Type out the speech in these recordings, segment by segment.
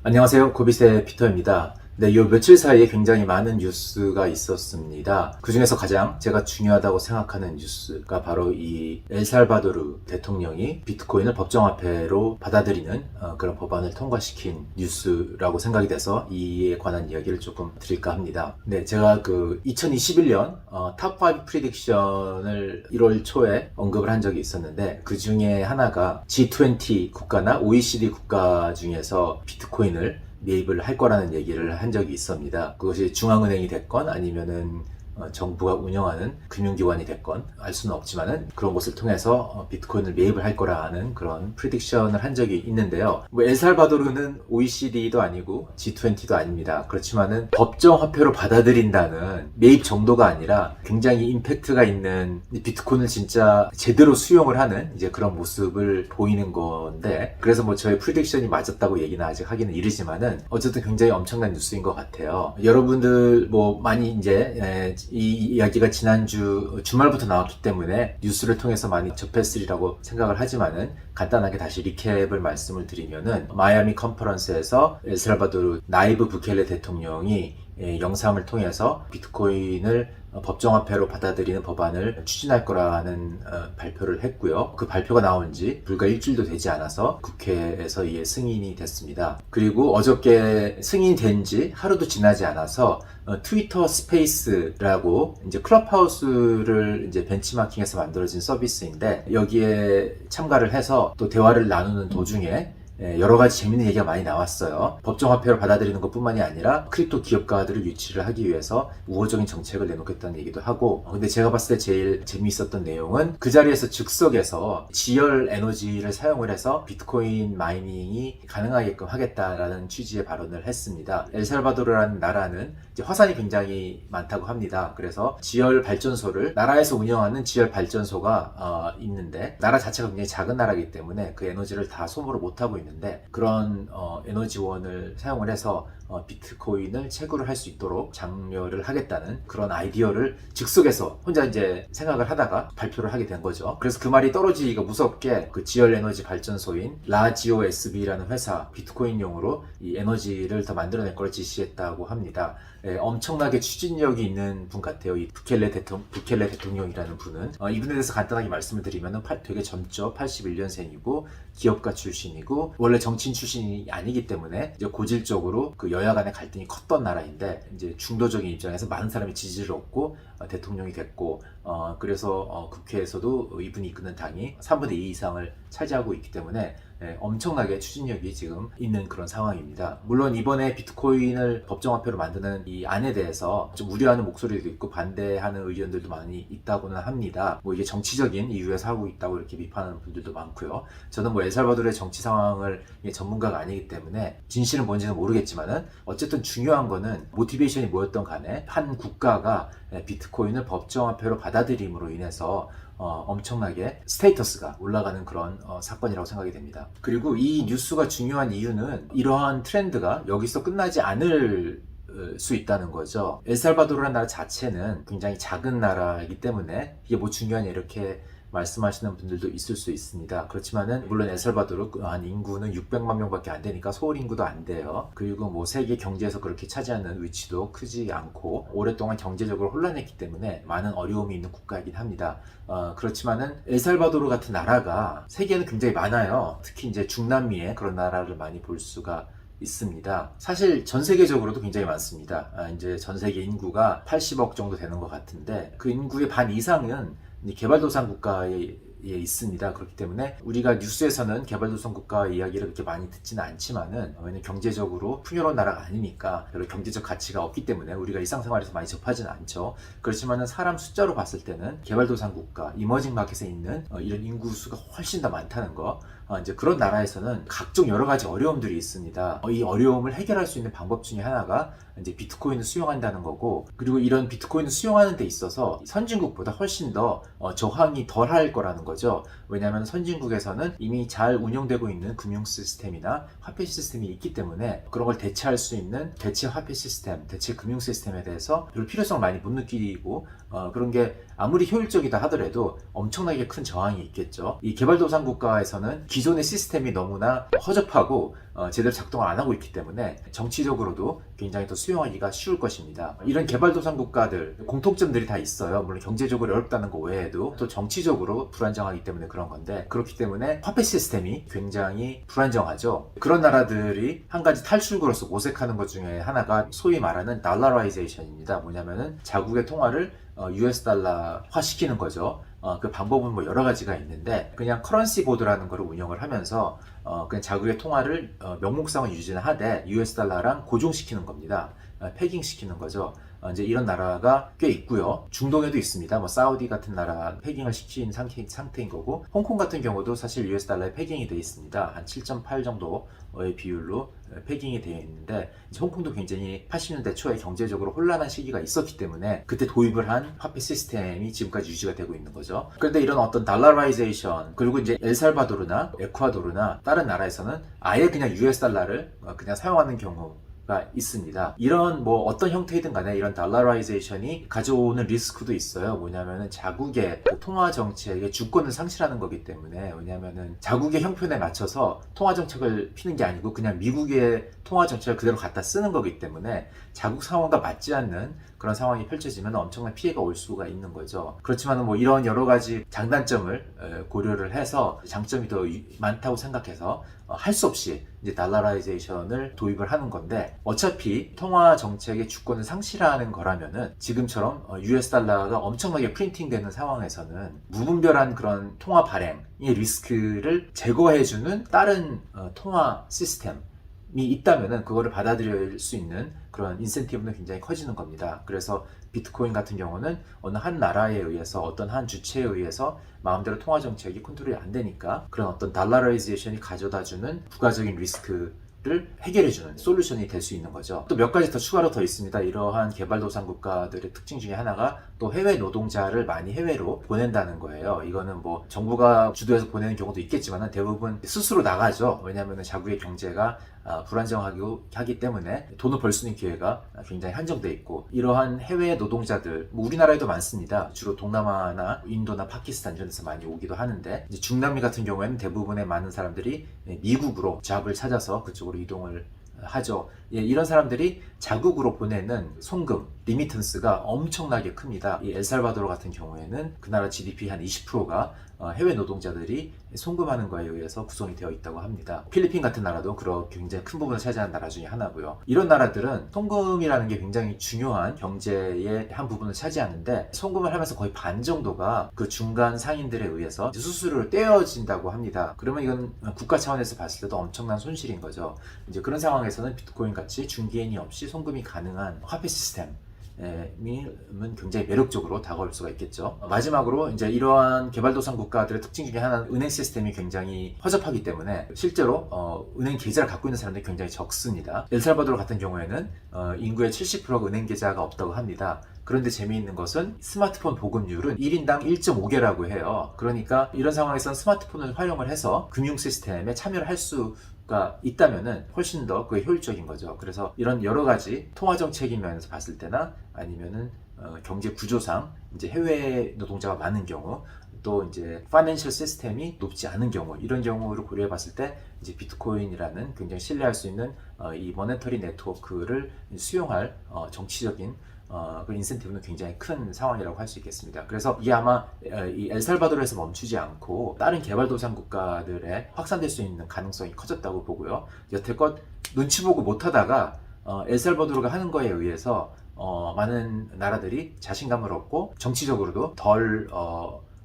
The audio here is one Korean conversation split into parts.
안녕하세요. 고비세 피터입니다. 네, 요 며칠 사이에 굉장히 많은 뉴스가 있었습니다. 그 중에서 가장 제가 중요하다고 생각하는 뉴스가 바로 이 엘살바도르 대통령이 비트코인을 법정화폐로 받아들이는 그런 법안을 통과시킨 뉴스라고 생각이 돼서 이에 관한 이야기를 조금 드릴까 합니다. 네, 제가 2021년 탑5 프리딕션을 1월 초에 언급을 한 적이 있었는데 그 중에 하나가 G20 국가나 OECD 국가 중에서 비트코인을 매입을 할 거라는 얘기를 한 적이 있습니다. 그것이 중앙은행이 됐건 아니면은 정부가 운영하는 금융기관이 됐건 알 수는 없지만은 그런 것을 통해서 비트코인을 매입을 할 거라는 그런 프리딕션을 한 적이 있는데요. 뭐 엘살바도르는 OECD도 아니고 G20도 아닙니다. 그렇지만은 법정 화폐로 받아들인다는 매입 정도가 아니라 굉장히 임팩트가 있는 비트코인을 진짜 제대로 수용을 하는 이제 그런 모습을 보이는 건데, 그래서 뭐 저의 프리딕션이 맞았다고 얘기는 아직 하기는 이르지만은 어쨌든 굉장히 엄청난 뉴스인 것 같아요. 여러분들 뭐 많이 이제 이 이야기가 지난주 주말부터 나왔기 때문에 뉴스를 통해서 많이 접했으리라고 생각을 하지만은 간단하게 다시 리캡을 말씀을 드리면은 마이애미 컨퍼런스에서 엘살바도르 나이브 부켈레 대통령이 영상을 통해서 비트코인을 법정화폐로 받아들이는 법안을 추진할 거라는 발표를 했고요. 그 발표가 나온 지 불과 일주일도 되지 않아서 국회에서 이에 승인이 됐습니다. 그리고 어저께 승인이 된 지 하루도 지나지 않아서 트위터 스페이스라고 이제 클럽하우스를 이제 벤치마킹해서 만들어진 서비스인데, 여기에 참가를 해서 또 대화를 나누는 도중에 여러 가지 재밌는 얘기가 많이 나왔어요. 법정화폐로 받아들이는 것뿐만이 아니라 크립토 기업가들을 유치를 하기 위해서 우호적인 정책을 내놓겠다는 얘기도 하고, 근데 제가 봤을 때 제일 재미있었던 내용은 그 자리에서 즉석에서 지열 에너지를 사용을 해서 비트코인 마이닝이 가능하게끔 하겠다라는 취지의 발언을 했습니다. 엘살바도르라는 나라는 이제 화산이 굉장히 많다고 합니다. 그래서 지열 발전소를 나라에서 운영하는 지열 발전소가 있는데, 나라 자체가 굉장히 작은 나라이기 때문에 그 에너지를 다 소모를 못하고 있는데, 그런 에너지원을 사용을 해서 비트코인을 채굴을 할 수 있도록 장려를 하겠다는 그런 아이디어를 즉석에서 혼자 이제 생각을 하다가 발표를 하게 된 거죠. 그래서 그 말이 떨어지기가 무섭게 그 지열 에너지 발전소인 라지오 SB라는 회사, 비트코인용으로 이 에너지를 더 만들어낼 걸 지시했다고 합니다. 엄청나게 추진력이 있는 분 같아요. 이 부켈레 대통령이라는 분은. 이분에 대해서 간단하게 말씀을 드리면 되게 젊죠. 81년생이고 기업가 출신이고 원래 정치인 출신이 아니기 때문에 이제 고질적으로 그 여야 간의 갈등이 컸던 나라인데, 이제 중도적인 입장에서 많은 사람이 지지를 얻고 대통령이 됐고, 그래서 국회에서도 이분이 이끄는 당이 3분의 2 이상을 차지하고 있기 때문에 엄청나게 추진력이 지금 있는 그런 상황입니다. 물론 이번에 비트코인을 법정화폐로 만드는 이 안에 대해서 좀 우려하는 목소리도 있고 반대하는 의견들도 많이 있다고는 합니다. 뭐 이게 정치적인 이유에서 하고 있다고 이렇게 비판하는 분들도 많고요. 저는 뭐 엘살바도르의 정치 상황을 전문가가 아니기 때문에 진실은 뭔지는 모르겠지만은 어쨌든 중요한 거는 모티베이션이 뭐였던 간에 한 국가가 비트코인을 법정화폐로 받아들임으로 인해서 엄청나게 스테이터스가 올라가는 그런 사건이라고 생각이 됩니다. 그리고 이 뉴스가 중요한 이유는 이러한 트렌드가 여기서 끝나지 않을 수 있다는 거죠. 엘살바도르라는 나라 자체는 굉장히 작은 나라이기 때문에 이게 뭐 중요하냐 이렇게 말씀하시는 분들도 있을 수 있습니다. 그렇지만은 물론 엘살바도르 한 인구는 600만 명밖에 안 되니까 서울 인구도 안 돼요. 그리고 뭐 세계 경제에서 그렇게 차지하는 위치도 크지 않고 오랫동안 경제적으로 혼란했기 때문에 많은 어려움이 있는 국가이긴 합니다. 그렇지만은 엘살바도르 같은 나라가 세계에는 굉장히 많아요. 특히 이제 중남미에 그런 나라를 많이 볼 수가 있습니다. 사실 전 세계적으로도 굉장히 많습니다. 이제 전 세계 인구가 80억 정도 되는 것 같은데 그 인구의 반 이상은 개발도상 국가에 있습니다. 그렇기 때문에 우리가 뉴스에서는 개발도상 국가 이야기를 그렇게 많이 듣지는 않지만은, 왜냐면 경제적으로 풍요로운 나라가 아니니까 별로 경제적 가치가 없기 때문에 우리가 일상생활에서 많이 접하지는 않죠. 그렇지만은 사람 숫자로 봤을 때는 개발도상 국가, 이머징 마켓에 있는 이런 인구 수가 훨씬 더 많다는 거, 이제 그런 나라에서는 각종 여러 가지 어려움들이 있습니다. 이 어려움을 해결할 수 있는 방법 중에 하나가 이제 비트코인을 수용한다는 거고, 그리고 이런 비트코인을 수용하는 데 있어서 선진국보다 훨씬 더 저항이 덜 할 거라는 거죠. 왜냐하면 선진국에서는 이미 잘 운영되고 있는 금융 시스템이나 화폐 시스템이 있기 때문에 그런 걸 대체할 수 있는 대체 화폐 시스템, 대체 금융 시스템에 대해서 별 필요성을 많이 못 느끼고, 그런 게 아무리 효율적이다 하더라도 엄청나게 큰 저항이 있겠죠. 이 개발도상 국가에서는 기존의 시스템이 너무나 허접하고 제대로 작동을 안 하고 있기 때문에 정치적으로도 굉장히 더 수용하기가 쉬울 것입니다. 이런 개발도상 국가들 공통점들이 다 있어요. 물론 경제적으로 어렵다는 거 외에도 또 정치적으로 불안정하기 때문에 그런 건데, 그렇기 때문에 화폐 시스템이 굉장히 불안정하죠. 그런 나라들이 한 가지 탈출구로서 모색하는 것 중에 하나가 소위 말하는 달러라이제이션입니다. 뭐냐면은 자국의 통화를 US 달러화 시키는 거죠. 그 방법은 뭐 여러 가지가 있는데, 그냥 커런시 보드라는 거를 운영을 하면서 그냥 자국의 통화를 명목상은 유지는 하되 US 달러랑 고정시키는 겁니다. 패깅 시키는 거죠. 이제 이런 나라가 꽤 있고요. 중동에도 있습니다. 뭐 사우디 같은 나라 패깅을 시킨 상태인 거고, 홍콩 같은 경우도 사실 US 달러에 패깅이 되어 있습니다. 한 7.8 정도의 비율로 패깅이 되어 있는데, 이제 홍콩도 굉장히 80년대 초에 경제적으로 혼란한 시기가 있었기 때문에 그때 도입을 한 화폐 시스템이 지금까지 유지가 되고 있는 거죠. 그런데 이런 어떤 달러라이제이션, 그리고 이제 엘살바도르나 에콰도르나 다른 나라에서는 아예 그냥 US 달러를 그냥 사용하는 경우가 있습니다. 이런 뭐 어떤 형태이든 간에 이런 달러라이제이션이 가져오는 리스크도 있어요. 뭐냐면은 자국의 그 통화 정책의 주권을 상실하는 거기 때문에, 왜냐면은 자국의 형편에 맞춰서 통화 정책을 피는 게 아니고 그냥 미국의 통화 정책을 그대로 갖다 쓰는 거기 때문에 자국 상황과 맞지 않는 그런 상황이 펼쳐지면 엄청난 피해가 올 수가 있는 거죠. 그렇지만 뭐 이런 여러 가지 장단점을 고려를 해서 장점이 더 많다고 생각해서 할 수 없이 이제 달러라이제이션을 도입을 하는 건데, 어차피 통화 정책의 주권을 상실하는 거라면은 지금처럼 US 달러가 엄청나게 프린팅되는 상황에서는 무분별한 그런 통화 발행의 리스크를 제거해주는 다른 통화 시스템이 있다면은 그거를 받아들일 수 있는 그런 인센티브는 굉장히 커지는 겁니다. 그래서 비트코인 같은 경우는 어느 한 나라에 의해서, 어떤 한 주체에 의해서 마음대로 통화 정책이 컨트롤이 안 되니까 그런 어떤 달러라이제이션이 가져다주는 부가적인 리스크를 해결해주는 솔루션이 될 수 있는 거죠. 또 몇 가지 더 추가로 더 있습니다. 이러한 개발도상 국가들의 특징 중에 하나가 또 해외 노동자를 많이 해외로 보낸다는 거예요. 이거는 뭐 정부가 주도해서 보내는 경우도 있겠지만 대부분 스스로 나가죠. 왜냐하면 자국의 경제가 불안정하기 때문에 돈을 벌 수 있는 기회가 굉장히 한정돼 있고, 이러한 해외 노동자들, 뭐 우리나라에도 많습니다. 주로 동남아나 인도나 파키스탄 이런 데서 많이 오기도 하는데, 이제 중남미 같은 경우에는 대부분의 많은 사람들이 미국으로 잡을 찾아서 그쪽으로 이동을 하죠. 이런 사람들이 자국으로 보내는 송금, 리미턴스가 엄청나게 큽니다. 이 엘살바도르 같은 경우에는 그 나라 GDP 한 20%가 해외 노동자들이 송금하는 거에 의해서 구성이 되어 있다고 합니다. 필리핀 같은 나라도 그런 굉장히 큰 부분을 차지하는 나라 중에 하나고요. 이런 나라들은 송금이라는 게 굉장히 중요한 경제의 한 부분을 차지하는데, 송금을 하면서 거의 반 정도가 그 중간 상인들에 의해서 수수료로 떼어진다고 합니다. 그러면 이건 국가 차원에서 봤을 때도 엄청난 손실인 거죠. 이제 그런 상황에서는 비트코인 같이 중개인이 없이 송금이 가능한 화폐 시스템 은 굉장히 매력적으로 다가올 수가 있겠죠. 마지막으로 이제 이러한 개발도상 국가들의 특징 중에 하나는 은행 시스템이 굉장히 허접하기 때문에 실제로 은행 계좌를 갖고 있는 사람들이 굉장히 적습니다. 엘살바도르 같은 경우에는 인구의 70%가 은행 계좌가 없다고 합니다. 그런데 재미있는 것은 스마트폰 보급률은 1인당 1.5개라고 해요. 그러니까 이런 상황에서는 스마트폰을 활용을 해서 금융 시스템에 참여를 할 수가 있다면은 훨씬 더 그게 효율적인 거죠. 그래서 이런 여러 가지 통화 정책인 면에서 봤을 때나 아니면은 경제 구조상 이제 해외 노동자가 많은 경우, 또 이제 파이낸셜 시스템이 높지 않은 경우, 이런 경우를 고려해 봤을 때 이제 비트코인이라는 굉장히 신뢰할 수 있는 이 모네터리 네트워크를 수용할 정치적인 그 인센티브는 굉장히 큰 상황이라고 할 수 있겠습니다. 그래서 이게 아마 이 엘살바도르에서 멈추지 않고 다른 개발도상 국가들에 확산될 수 있는 가능성이 커졌다고 보고요. 여태껏 눈치 보고 못하다가 엘살바도르가 하는 거에 의해서 많은 나라들이 자신감을 얻고 정치적으로도 덜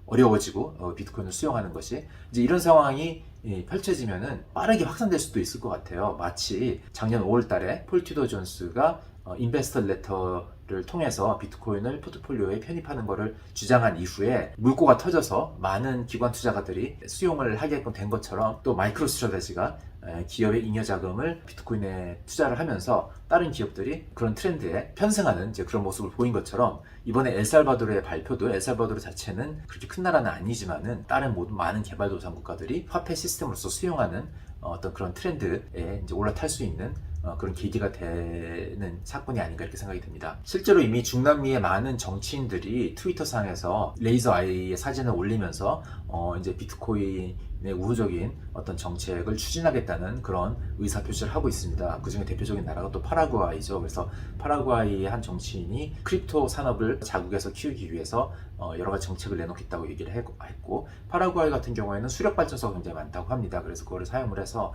어려워지고 비트코인을 수용하는 것이, 이제 이런 상황이 펼쳐지면은 빠르게 확산될 수도 있을 것 같아요. 마치 작년 5월 달에 폴 튜더 존스가 인베스터 레터를 통해서 비트코인을 포트폴리오에 편입하는 것을 주장한 이후에 물꼬가 터져서 많은 기관 투자가들이 수용을 하게끔 된 것처럼, 또 마이크로스트래테지가 기업의 잉여 자금을 비트코인에 투자를 하면서 다른 기업들이 그런 트렌드에 편승하는 이제 그런 모습을 보인 것처럼, 이번에 엘살바도르의 발표도, 엘살바도르 자체는 그렇게 큰 나라는 아니지만은 다른 모든 많은 개발도상 국가들이 화폐 시스템으로서 수용하는 어떤 그런 트렌드에 이제 올라탈 수 있는 그런 계기가 되는 사건이 아닌가 이렇게 생각이 듭니다. 실제로 이미 중남미의 많은 정치인들이 트위터상에서 레이저 아이의 사진을 올리면서 이제 비트코인의 우호적인 어떤 정책을 추진하겠다는 그런 의사표시를 하고 있습니다. 그 중에 대표적인 나라가 또 파라과이죠. 그래서 파라과이의 한 정치인이 크립토 산업을 자국에서 키우기 위해서 여러 가지 정책을 내놓겠다고 얘기를 했고, 파라과이 같은 경우에는 수력 발전소가 굉장히 많다고 합니다. 그래서 그거를 사용을 해서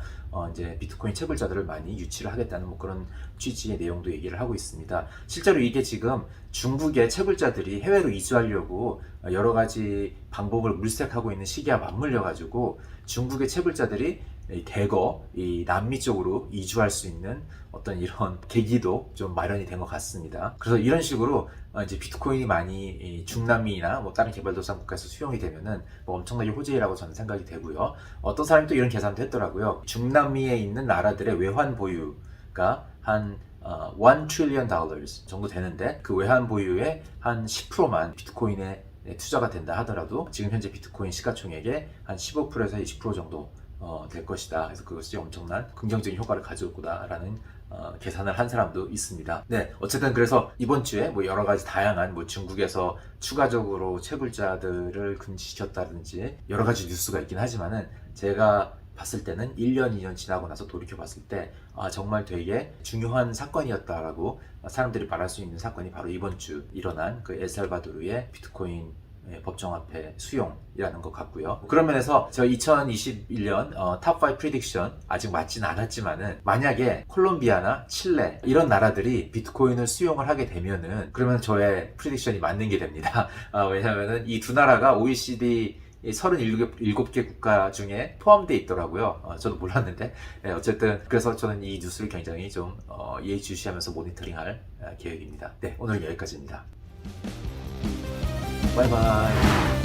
이제 비트코인 채굴자들을 많이 유치를 하겠다는 뭐 그런 취지의 내용도 얘기를 하고 있습니다. 실제로 이게 지금 중국의 채굴자들이 해외로 이주하려고 여러 가지 방법을 물색하고 있는 시기와 맞물려 가지고 중국의 채굴자들이 대거 이 남미 쪽으로 이주할 수 있는 어떤 이런 계기도 좀 마련이 된 것 같습니다. 그래서 이런 식으로 이제 비트코인이 많이 중남미나 뭐 다른 개발도상국가에서 수용이 되면은 뭐 엄청나게 호재라고 저는 생각이 되고요. 어떤 사람이 또 이런 계산도 했더라고요. 중남미에 있는 나라들의 외환 보유가 한 $1 trillion 정도 되는데, 그 외환 보유의 한 10%만 비트코인에 투자가 된다 하더라도 지금 현재 비트코인 시가총액의 한 15%에서 20% 정도 될 것이다. 그래서 그것이 엄청난 긍정적인 효과를 가져올 거다라는 계산을 한 사람도 있습니다. 네, 어쨌든 그래서 이번 주에 뭐 여러 가지 다양한 뭐 중국에서 추가적으로 채굴자들을 금지시켰다든지 여러 가지 뉴스가 있긴 하지만은, 제가 봤을 때는 1년, 2년 지나고 나서 돌이켜 봤을 때 정말 되게 중요한 사건이었다라고 사람들이 말할 수 있는 사건이 바로 이번 주 일어난 그 엘살바도르의 비트코인 법정화폐 수용이라는 것 같고요. 그런 면에서 제가 2021년 탑5 프리딕션 아직 맞진 않았지만은, 만약에 콜롬비아나 칠레 이런 나라들이 비트코인을 수용을 하게 되면은 그러면 저의 프리딕션이 맞는 게 됩니다. 왜냐하면은 이 두 나라가 OECD 37개 국가 중에 포함되어 있더라고요. 저도 몰랐는데. 네, 어쨌든 그래서 저는 이 뉴스를 굉장히 좀 예의주시하면서 모니터링할 계획입니다. 네, 오늘 여기까지입니다. 바이바이.